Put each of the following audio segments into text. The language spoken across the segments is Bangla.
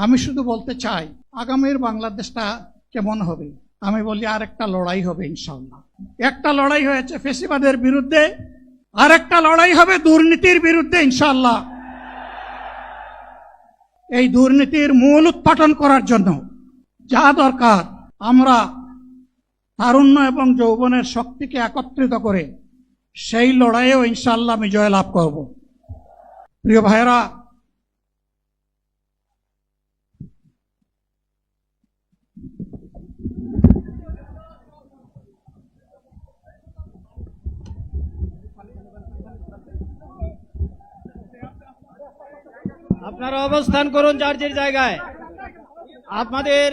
আমি শুধু বলতে চাই আগামীর বাংলাদেশটা কেমন হবে। আমি বলি আরেকটা লড়াই হবে ইনশাআল্লাহ। একটা লড়াই হয়েছে ফ্যাসিবাদের বিরুদ্ধে, আরেকটা লড়াই হবে দুর্নীতির বিরুদ্ধে ইনশাআল্লাহ। এই দুর্নীতির মূল উৎপাটন করার জন্য যা দরকার, আমরা তারুণ্য এবং যৌবনের শক্তিকে একত্রিত করে সেই লড়াইয়েও ইনশাআল্লাহ আমি জয়লাভ করব। প্রিয় ভাইয়েরা, আপনারা অবস্থান করুন যার যার জায়গায়। আপনাদের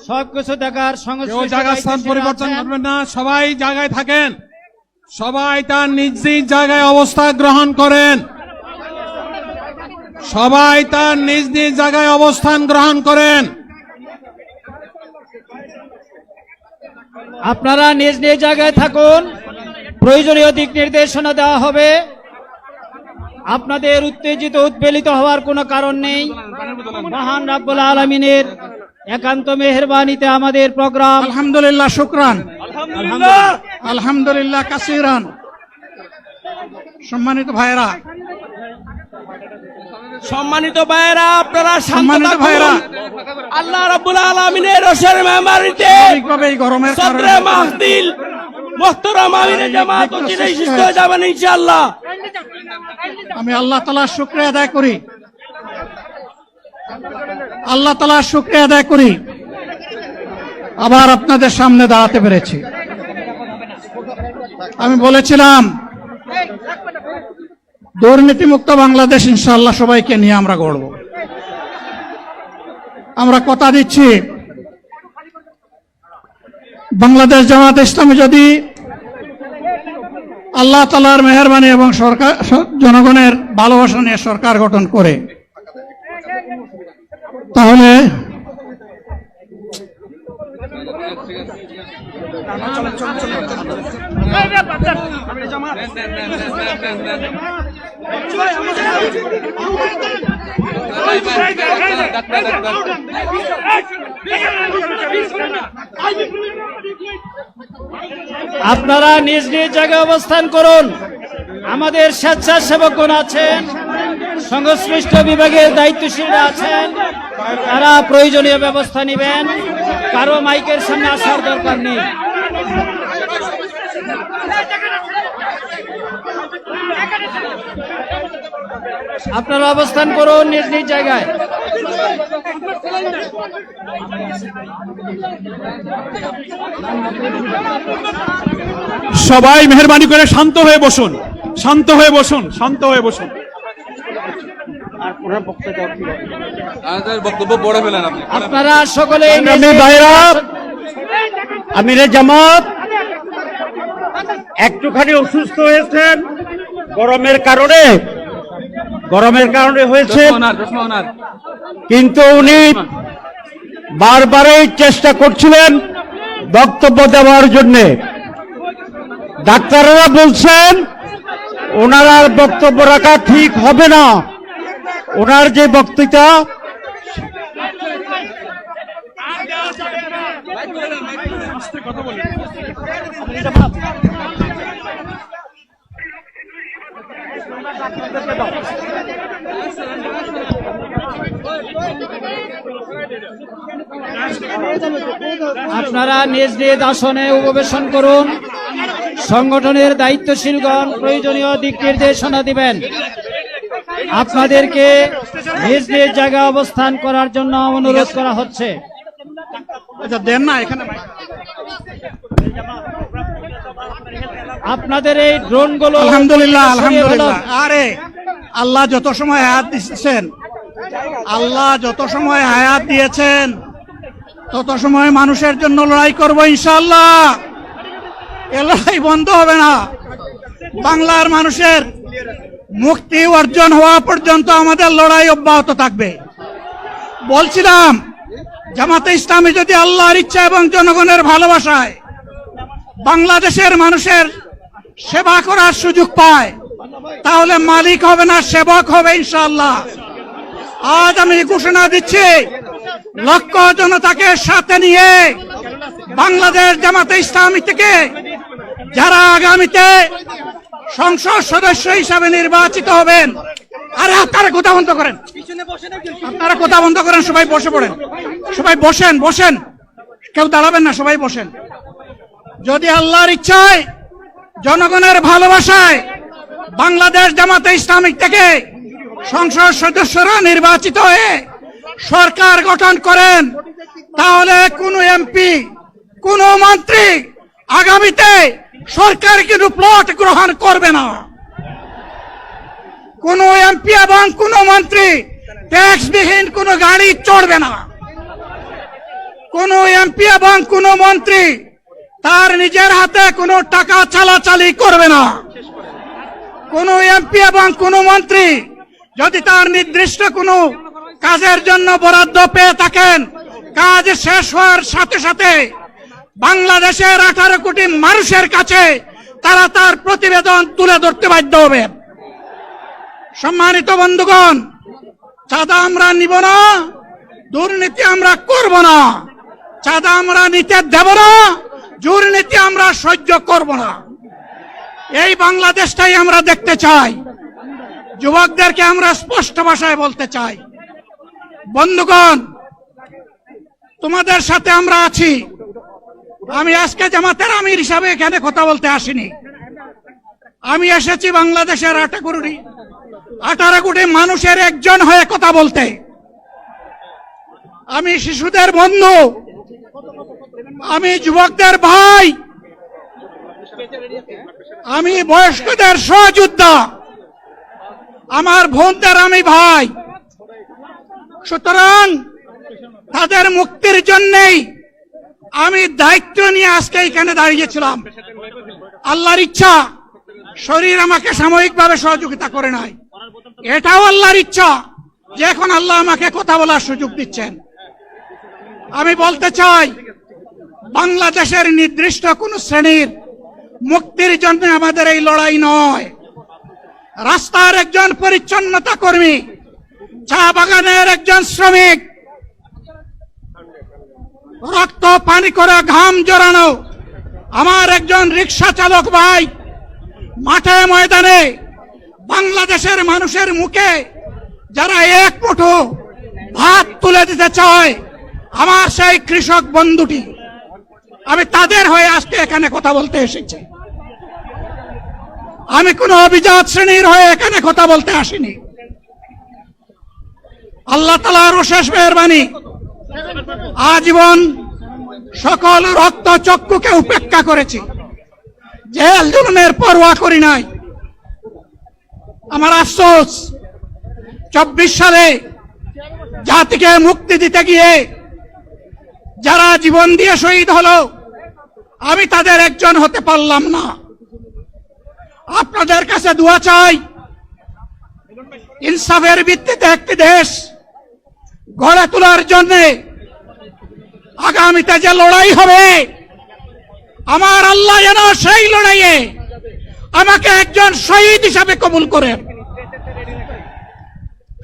সবকিছু দেখার কেউ জায়গা স্থান পরিবর্তন করবেন না, সবাই জায়গায় থাকেন, সবাই তার নিজ নিজ জায়গায় অবস্থান গ্রহণ করেন, সবাই তার নিজ নিজ জায়গায় অবস্থান গ্রহণ করেন। আপনারা নিজ নিজ জায়গায় থাকুন, প্রয়োজনীয় দিক নির্দেশনা দেওয়া হবে। আপনাদের উত্তেজিত উদ্বেলিত হওয়ার কোনো কারণ নেই। মহান রাব্বুল আলামিনের একান্ত মেহেরবানিতে আমাদের প্রোগ্রাম আলহামদুলিল্লাহ, শুকরান, আলহামদুলিল্লাহ কাসিরান। সম্মানিত ভাইয়েরা, আপনারা সম্মানিত ভাইয়েরা, আল্লাহ রাব্বুল আলামিনের রসের মেহমানিতে এই গরমের সদরে মাহফিল মুহতারাম আমিরে জামাত অচিরেই সুস্থ হয়ে যাবেন ইনশাআল্লাহ। আমি আল্লাহ তাআলার শুকরিয়া আদায় করি, আল্লাহ তাআলার শুকরিয়া আদায় করি আবার আপনাদের সামনে দাঁড়াতে পেরেছি। আমি বলেছিলাম দুর্নীতিমুক্ত বাংলাদেশ ইনশাআল্লাহ সবাইকে নিয়ে আমরা গড়ব। আমরা কথা দিচ্ছি বাংলাদেশ জামাত ইসলামী যদি আল্লাহ তাআলার মেহেরবানি এবং সরকার জনগণের ভালোবাসা নিয়ে সরকার গঠন করে, তাহলে আপনারা নিজ নিজ জায়গায় অবস্থান করুন। আমাদের স্বেচ্ছাসেবকগণ আছেন, সংশ্লিষ্ট বিভাগের দায়িত্বশীলরা আছেন, তারা প্রয়োজনীয় ব্যবস্থা নেবেন। কারো মাইকের সামনে আসার দরকার নেই। আপনারা অবস্থান করুন নিজ নিজ জায়গায়। সবাই মেহেরবানি করে শান্ত হয়ে বসুন, শান্ত হয়ে বসুন, শান্ত হয়ে বসুন। আপনারা সকলে আমিরে জামাত একটুখানি অসুস্থ হয়েছেন, গরমের কারণে হয়েছে, কিন্তু উনি বারবারই চেষ্টা করছিলেন বক্তব্য দেওয়ার জন্য। ডাক্তাররা বলছেন ওনার আর বক্তব্য রাখা ঠিক হবে না। ওনার যে বক্তৃতা আপনারা নিজ নিজ আসনে উপবেশন করুন। সংগঠনের দায়িত্বশীলগণ প্রয়োজনীয় দিক নির্দেশনা দিবেন। আপনাদেরকে নিজ নিজ জায়গায় অবস্থান করার জন্য অনুরোধ করা হচ্ছে। দেন না এখানে আপনাদের এই ড্রোনগুলো আলহামদুলিল্লাহ, আলহামদুলিল্লাহ। আরে আল্লাহ যত সময় হায়াত দিয়েছেন, আল্লাহ যত সময় হায়াত দিয়েছেন তত সময় মানুষের জন্য লড়াই করব ইনশাআল্লাহ। এ লড়াই বন্ধ হবে না। বাংলার মানুষের মুক্তি অর্জন হওয়া পর্যন্ত আমাদের লড়াই অব্যাহত থাকবে। বলছিলাম জামাতে ইসলামী যদি আল্লাহর ইচ্ছা এবং জনগণের ভালোবাসায় বাংলাদেশের মানুষের সেবা করার সুযোগ পায়, তাহলে মালিক হবে না, সেবক হবে ইনশাআল্লাহ। আজ আমি ঘোষণা দিচ্ছি, লক্ষ জনতাকে সাথে নিয়ে বাংলাদেশ জামাতে ইসলামী থেকে যারা আগামীতে সংসদ সদস্য হিসাবে নির্বাচিত হবেন, আরে আপনারা কথা বন্ধ করেন, আপনারা কথা বন্ধ করেন, সবাই বসে পড়েন, সবাই বসেন, বসেন, কেউ দাঁড়াবেন না, সবাই বসেন। যদি আল্লাহর ইচ্ছায় জনগণের ভালোবাসায় বাংলাদেশ জামাতে ইসলামী থেকে সংসদ সদস্যরা নির্বাচিত হয়ে সরকার গঠন করেন, তাহলে কোন এমপি, কোন মন্ত্রী আগামীতে সরকার কিন্তু প্লট গ্রহণ করবে না। কোন এমপি এবং কোন মন্ত্রী ট্যাক্সবিহীন কোন গাড়ি চড়বে না। কোন এমপি এবং কোন মন্ত্রী তার নিজের হাতে কোনো টাকা চালাচালি করবে না। কোন এমপি এবং কোন মন্ত্রী যদি তার নির্দিষ্ট কোনো কাজের জন্য বরাদ্দ পেয়ে থাকেন, কাজ শেষ হওয়ার সাথে সাথে বাংলাদেশের 18 কোটি মানুষের কাছে তারা তার প্রতিবেদন তুলে ধরতে বাধ্য হবে। সম্মানিত বন্ধুগণ, চাঁদা আমরা নিব না, দুর্নীতি আমরা করব না, চাঁদা আমরা নিতে দেব না, দুর্নীতি আমরা সহ্য করব না। এই বাংলাদেশটাই আমরা দেখতে চাই। যুবকদেরকে আমরা স্পষ্ট ভাষায় বলতে চাই, বন্ধুগণ, তোমাদের সাথে আমরা আছি। আমি আজকে জামাতের আমির হিসাবে এখানে কথা বলতে আসিনি। আমি এসেছি বাংলাদেশের 18 কোটি মানুষের একজন হয়ে কথা বলতে। আমি শিশুদের বন্ধু, আমি যুবকদের ভাই, আমি বয়স্কদের সহযোদ্ধা, আমার বোনদের আমি ভাই। সুতরাং তাদের মুক্তির জন্যই আমি দায়িত্ব নিয়ে আজকে এখানে দাঁড়িয়েছিলাম। আল্লাহর ইচ্ছা শরীর আমাকে সাময়িকভাবে সহযোগিতা করে নাই, এটাও আল্লাহর ইচ্ছা যে এখন আল্লাহ আমাকে কথা বলার সুযোগ দিচ্ছেন। আমি বলতে চাই, বাংলাদেশের নির্দিষ্ট কোন শ্রেণীর মুক্তির জন্য আমাদের এই লড়াই নয়। রাস্তার একজন পরিচ্ছন্নতা কর্মী, চা বাগানের একজন শ্রমিক, রক্ত পানি করে ঘাম জড়ানো আমার একজন রিক্সা চালক ভাই মাঠে ময়দানে বাংলাদেশের মানুষের মুখে যারা এক মুঠো ভাত তুলে দিতে চায়, আমার সেই কৃষক বন্ধুটি, আমি তাদের হয়ে আজকে এখানে কথা বলতে এসেছি। আমি কোন অভিজাত শ্রেণীর হয়ে এখানে কথা বলতে আসিনি। আল্লাহ তাআলার অশেষ মেহেরবানি, আজীবন সকল রক্ত চক্ষুকে উপেক্ষা করেছি, জেল জুলুমের পরোয়া করি নাই। আমার আফসোস, 24 সালে জাতিকে মুক্তি দিতে গিয়ে যারা জীবন দিয়ে শহীদ হলো, আমি তাদের একজন হতে পারলাম না। আপনাদের কাছে দোয়া চাই, ইনসাফের ভিত্তিতে একটি দেশ গড়ে তোলার জন্য আগামীতে যে লড়াই হবে, আমার আল্লাহ যেন সেই লড়াইয়ে আমাকে একজন শহীদ হিসাবে কবুল করেন।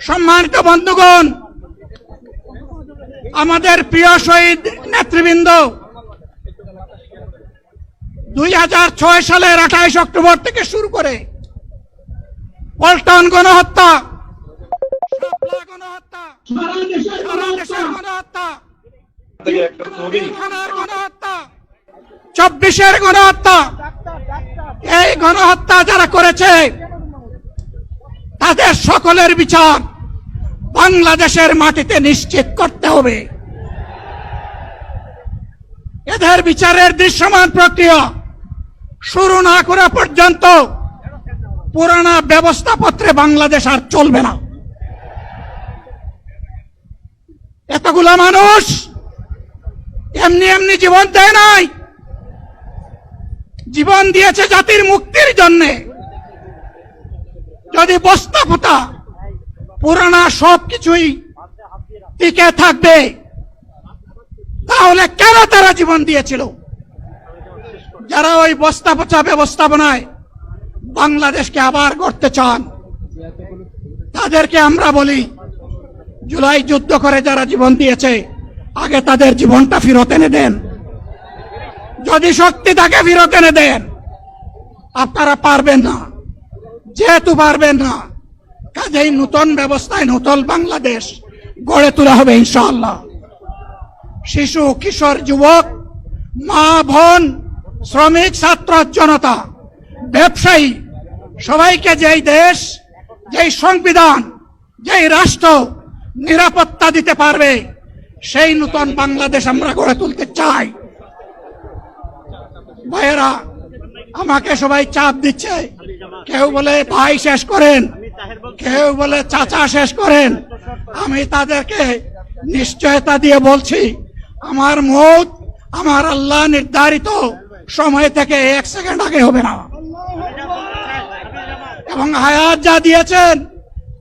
সম্মানিত বন্ধুগণ, আমাদের প্রিয় শহীদ নেতৃবৃন্দ 2006 সালের 28 অক্টোবর থেকে শুরু করে পল্টন গণহত্যা, শাপলা গণহত্যা, সারা দেশের গণহত্যা, পিলখানার গণহত্যা, 24-এর গণহত্যা, এই গণহত্যা যারা করেছে তাদের সকলের বিচার বাংলাদেশের মাটিতে নিশ্চিত করতে হবে। এদের বিচারের দৃশ্যমান প্রক্রিয়া শুরু না করা পর্যন্ত পুরানা ব্যবস্থাপত্রে বাংলাদেশ আর চলবে না। এতগুলা মানুষ এমনি এমনি জীবন দেয় নাই, জীবন দিয়েছে জাতির মুক্তির জন্য। যদি বস্তাপোতা পুরানা সবকিছুই টিকে থাকবে, তাহলে কেন তারা জীবন দিয়েছিল? যারা ওই বস্তাপচা ব্যবস্থাপনায় বাংলাদেশকে আবার গড়তে চান, তাদেরকে আমরা বলি, জুলাই যুদ্ধ করে যারা জীবন দিয়েছে আগে তাদের জীবনটা ফেরত এনে দেন। যদি শক্তি থাকে ফেরত এনে দেন। আপনারা পারবেন না, যেহেতু পারবেন না, কাজেই নতুন ব্যবস্থায় নতুন বাংলাদেশ গড়ে তোলা হবে ইনশাআল্লাহ। শিশু, কিশোর, যুবক, মা, বোন, শ্রমিক, ছাত্র, জনতা, ব্যবসায়ী সবাইকে যেই দেশ, যেই সংবিধান, যেই রাষ্ট্র নিরাপত্তা দিতে পারবে সেই নতুন বাংলাদেশ আমরা গড়ে তুলতে চাই। ভাইয়েরা, আমাকে সবাই চাপ দিচ্ছে, কেউ বলে ভাই শেষ করেন, কেউ বলে চাচা শেষ করেন। আমি তাদেরকে নিশ্চয়তা দিয়ে বলছি, আমার মৌত আমার আল্লাহ নির্ধারিত সময় থেকে 1 সেকেন্ড আগে হবে না, এবং হায়াত যা দিয়েছেন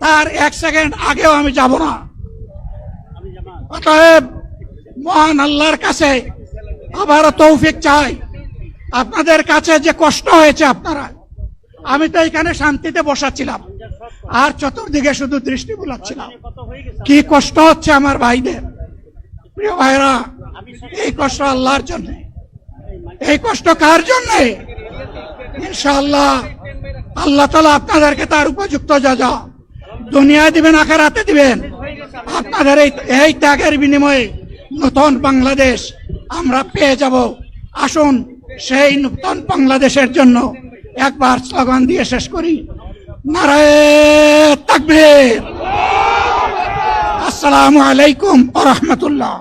তার 1 সেকেন্ড আগেও আমি যাব না। অতএব মহান আল্লাহর কাছে আবারও তৌফিক চাই। আপনাদের কাছে যে কষ্ট হয়েছে, আপনারা, আমি তো এখানে শান্তিতে বসাচ্ছিলাম আর চতুর্দিকে শুধু দৃষ্টি বুলাচ্ছিলাম, কি কষ্ট হচ্ছে আমার ভাইদের। প্রিয় ভাইরা, এই কষ্ট আল্লাহর জন্য। এই কষ্ট কার জন্য? ইনশাআল্লাহ আল্লাহ তাআলা আপনাদেরকে তার উপযুক্ত যা দুনিয়ায় দিবেন, আখিরাতে দিবেন। আপনাদের এই ত্যাগের বিনিময়ে নতুন বাংলাদেশ আমরা পেয়ে যাব। আসুন সেই নতুন বাংলাদেশের জন্য একবার স্লোগান দিয়ে শেষ করি, নারায়ে তাকবীর। আসসালামু আলাইকুম ওয়া রাহমাতুল্লাহ।